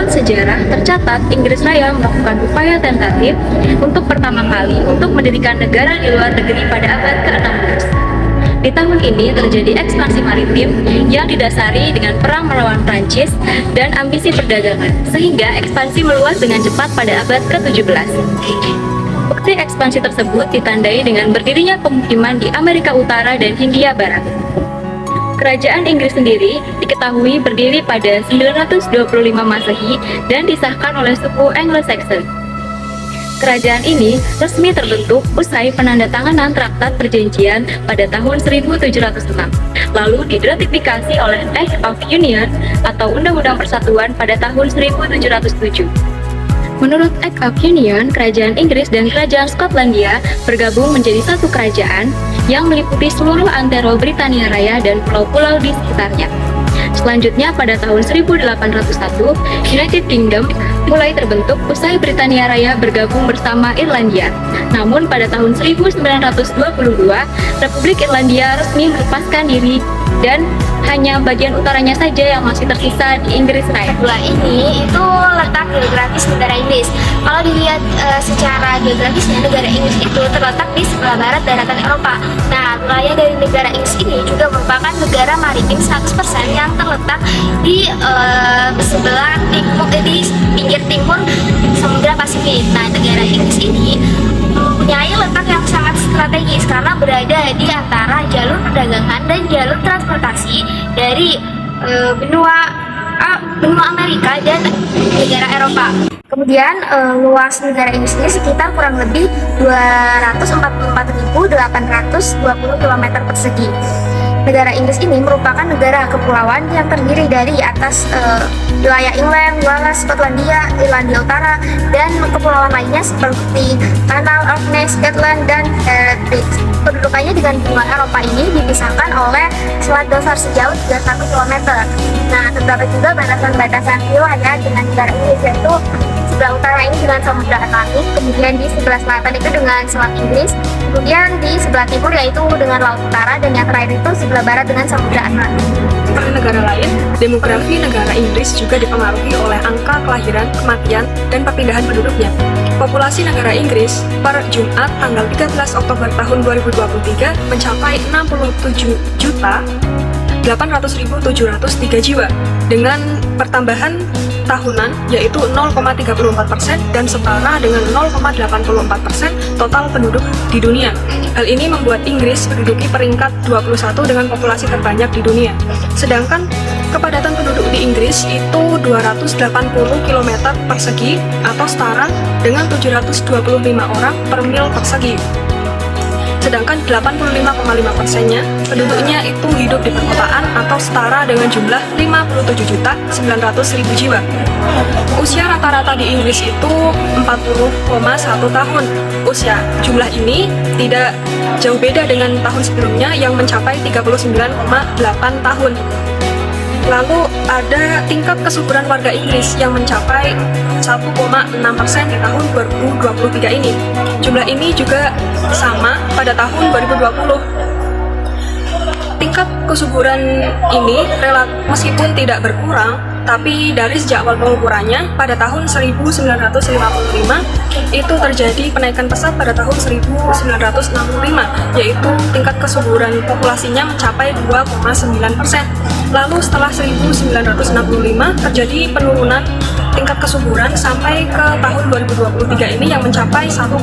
Menurut sejarah, tercatat Inggris Raya melakukan upaya tentatif untuk pertama kali untuk mendirikan negara di luar negeri pada abad ke-16. Di tahun ini terjadi ekspansi maritim yang didasari dengan perang melawan Prancis dan ambisi perdagangan, sehingga ekspansi meluas dengan cepat pada abad ke-17. Bukti ekspansi tersebut ditandai dengan berdirinya pemukiman di Amerika Utara dan Hindia Barat. Kerajaan Inggris sendiri diketahui berdiri pada 925 Masehi dan disahkan oleh suku Anglo-Saxon. Kerajaan ini resmi terbentuk usai penandatanganan Traktat Perjanjian pada tahun 1706, lalu diratifikasi oleh Act of Union atau Undang-Undang Persatuan pada tahun 1707. Menurut Act of Union, Kerajaan Inggris dan Kerajaan Skotlandia bergabung menjadi satu kerajaan yang meliputi seluruh antero Britania Raya dan pulau-pulau di sekitarnya. Selanjutnya, pada tahun 1801, United Kingdom mulai terbentuk usai Britania Raya bergabung bersama Irlandia. Namun, pada tahun 1922, Republik Irlandia resmi melepaskan diri dan hanya bagian utaranya saja yang masih tersisa di Inggris Raya. Pula ini itu letak geografis negara Inggris. Kalau dilihat secara geografisnya, negara Inggris itu terletak di sebelah barat daratan Eropa. Nah, wilayah dari negara Inggris ini juga merupakan negara maritim 100% yang terletak di sebelah timur, di pinggir timur Samudra Pasifik. Nah, negara Inggris ini mempunyai letak yang sangat strategis karena berada di antara jalur perdagangan dan jalur transportasi dari benua Amerika dan negara Eropa. Kemudian luas negara Inggris ini sekitar kurang lebih 244.820 km persegi. Negara Inggris ini merupakan negara kepulauan yang terdiri dari atas wilayah England, Wales, Skotlandia, Irlandia Utara, dan kepulauan lainnya seperti Kanal, Orkney, Shetland, dan Bridge. Pendudukannya dengan benua Eropa ini dipisahkan oleh Selat Dover sejauh 31 km. Nah, terdapat juga batasan-batasan wilayah dengan negara Inggris, yaitu sebelah utara ini dengan Samudra Atlantik, kemudian di sebelah selatan itu dengan Selat Inggris, kemudian di sebelah timur yaitu dengan Laut Utara, dan yang terakhir itu sebelah barat dengan Samudra Atlantik. Seperti negara lain, demografi negara Inggris juga dipengaruhi oleh angka kelahiran, kematian, dan perpindahan penduduknya. Populasi negara Inggris per Jumat tanggal 13 Oktober tahun 2023 mencapai 67.800.703 jiwa dengan pertambahan tahunan yaitu 0,34% dan setara dengan 0,84% total penduduk di dunia. Hal ini membuat Inggris menduduki peringkat 21 dengan populasi terbanyak di dunia. Sedangkan kepadatan penduduk di Inggris itu 280 km persegi atau setara dengan 725 orang per mil persegi. Sedangkan 85,5%-nya penduduknya itu hidup di perkotaan atau setara dengan jumlah 57.900.000 jiwa. Usia rata-rata di Inggris itu 40,1 tahun. Usia jumlah ini tidak jauh beda dengan tahun sebelumnya yang mencapai 39,8 tahun. Lalu ada tingkat kesuburan warga Inggris yang mencapai 1,6% di tahun 2023 ini. Jumlah ini juga sama pada tahun 2020. Tingkat kesuburan ini meskipun tidak berkurang, tapi dari sejak awal pengukurannya pada tahun 1955 itu terjadi penaikan pesat pada tahun 1965, yaitu tingkat kesuburan populasinya mencapai 2,9%. Lalu setelah 1965 terjadi penurunan tingkat kesuburan sampai ke tahun 2023 ini yang mencapai 1,6%.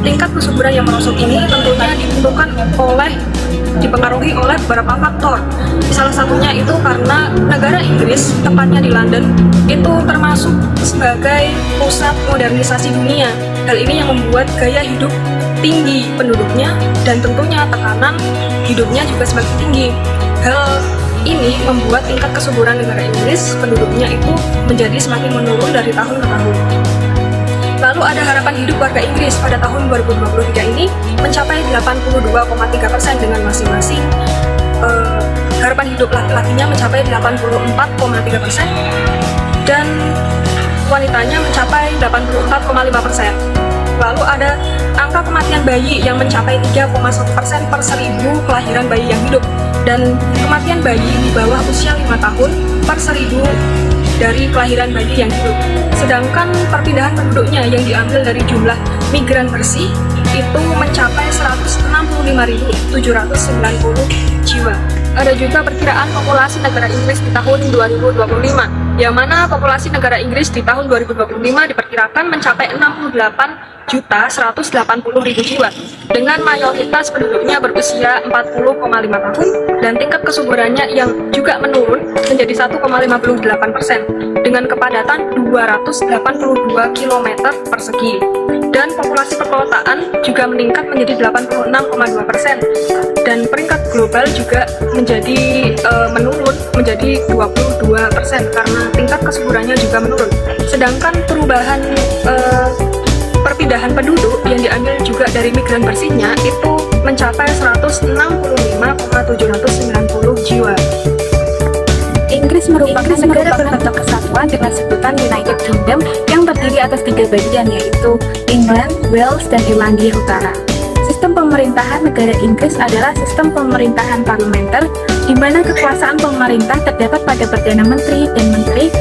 Tingkat kesuburan yang merosot ini tentunya dipengaruhi oleh beberapa faktor. Salah satunya itu karena negara Inggris, tepatnya di London, itu termasuk sebagai pusat modernisasi dunia. Hal ini yang membuat gaya hidup tinggi penduduknya dan tentunya tekanan hidupnya juga semakin tinggi. Hal ini membuat tingkat kesuburan negara Inggris penduduknya itu menjadi semakin menurun dari tahun ke tahun. Lalu ada harapan hidup warga Inggris pada tahun 2023 ini mencapai 82,3% dengan masing-masing harapan hidup laki-lakinya mencapai 84,3% dan wanitanya mencapai 84,5%. Lalu ada angka kematian bayi yang mencapai 3,1% per 1000 kelahiran bayi yang hidup, dan kematian bayi di bawah usia 5 tahun per 1000 dari kelahiran bayi yang hidup. Sedangkan perpindahan penduduknya yang diambil dari jumlah migran bersih itu mencapai 165.790 jiwa. Ada juga perkiraan populasi negara Inggris di tahun 2025, yang mana populasi negara Inggris di tahun 2025 diperkirakan mencapai 68.180.000 jiwa, dengan mayoritas penduduknya berusia 40,5 tahun dan tingkat kesuburannya yang juga menurun menjadi 1,58% dengan kepadatan 282 km persegi. Dan populasi perkotaan juga meningkat menjadi 86,2%, dan peringkat global juga menjadi menurun menjadi 22% karena tingkat kesuburannya juga menurun. Sedangkan perubahan perpindahan penduduk yang diambil juga dari migran bersihnya itu mencapai 165.790 jiwa. Inggris merupakan negara berbentuk kesatuan dengan sebutan United Kingdom yang terdiri atas 3 bagian, yaitu England, Wales, dan Irlandia Utara. Sistem pemerintahan negara Inggris adalah sistem pemerintahan parlementer, di mana kekuasaan pemerintah terdapat pada Perdana Menteri dan Menteri,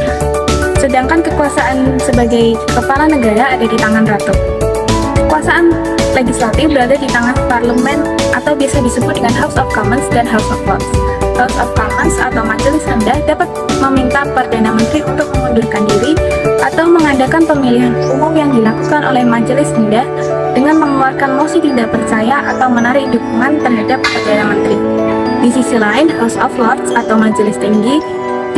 sedangkan kekuasaan sebagai kepala negara ada di tangan Ratu. Kekuasaan legislatif berada di tangan parlemen atau biasa disebut dengan House of Commons dan House of Lords. House of Commons atau Majelis Rendah dapat meminta Perdana Menteri untuk mengundurkan diri atau mengadakan pemilihan umum yang dilakukan oleh Majelis Rendah dengan mengeluarkan mosi tidak percaya atau menarik dukungan terhadap Perdana Menteri. Di sisi lain, House of Lords atau Majelis Tinggi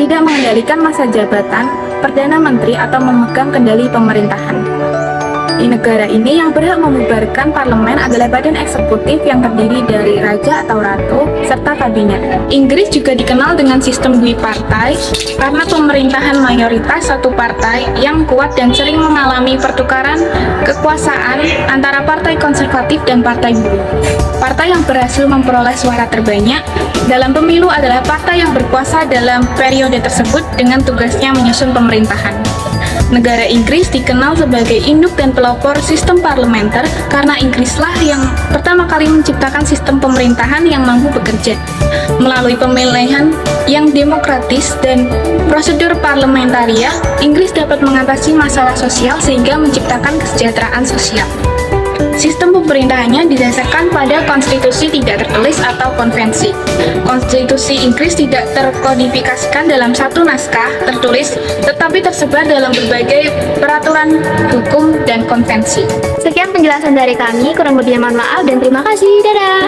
tidak mengendalikan masa jabatan Perdana Menteri atau memegang kendali pemerintahan. Di negara ini yang berhak membubarkan parlemen adalah badan eksekutif yang terdiri dari raja atau ratu serta kabinet. Inggris juga dikenal dengan sistem bipartai karena pemerintahan mayoritas satu partai yang kuat dan sering mengalami pertukaran kekuasaan antara partai konservatif dan partai buruh. Partai yang berhasil memperoleh suara terbanyak dalam pemilu adalah partai yang berkuasa dalam periode tersebut dengan tugasnya menyusun pemerintahan. Negara Inggris dikenal sebagai induk dan pelopor sistem parlementer karena Inggrislah yang pertama kali menciptakan sistem pemerintahan yang mampu bekerja. Melalui pemilihan yang demokratis dan prosedur parlementaria, Inggris dapat mengatasi masalah sosial sehingga menciptakan kesejahteraan sosial. Sistem pemerintahannya didasarkan pada konstitusi tidak tertulis atau konvensi. Konstitusi Inggris tidak terkodifikasikan dalam satu naskah tertulis, tetapi tersebar dalam berbagai peraturan hukum dan konvensi. Sekian penjelasan dari kami, kurang lebihnya mohon maaf dan terima kasih. Dadah.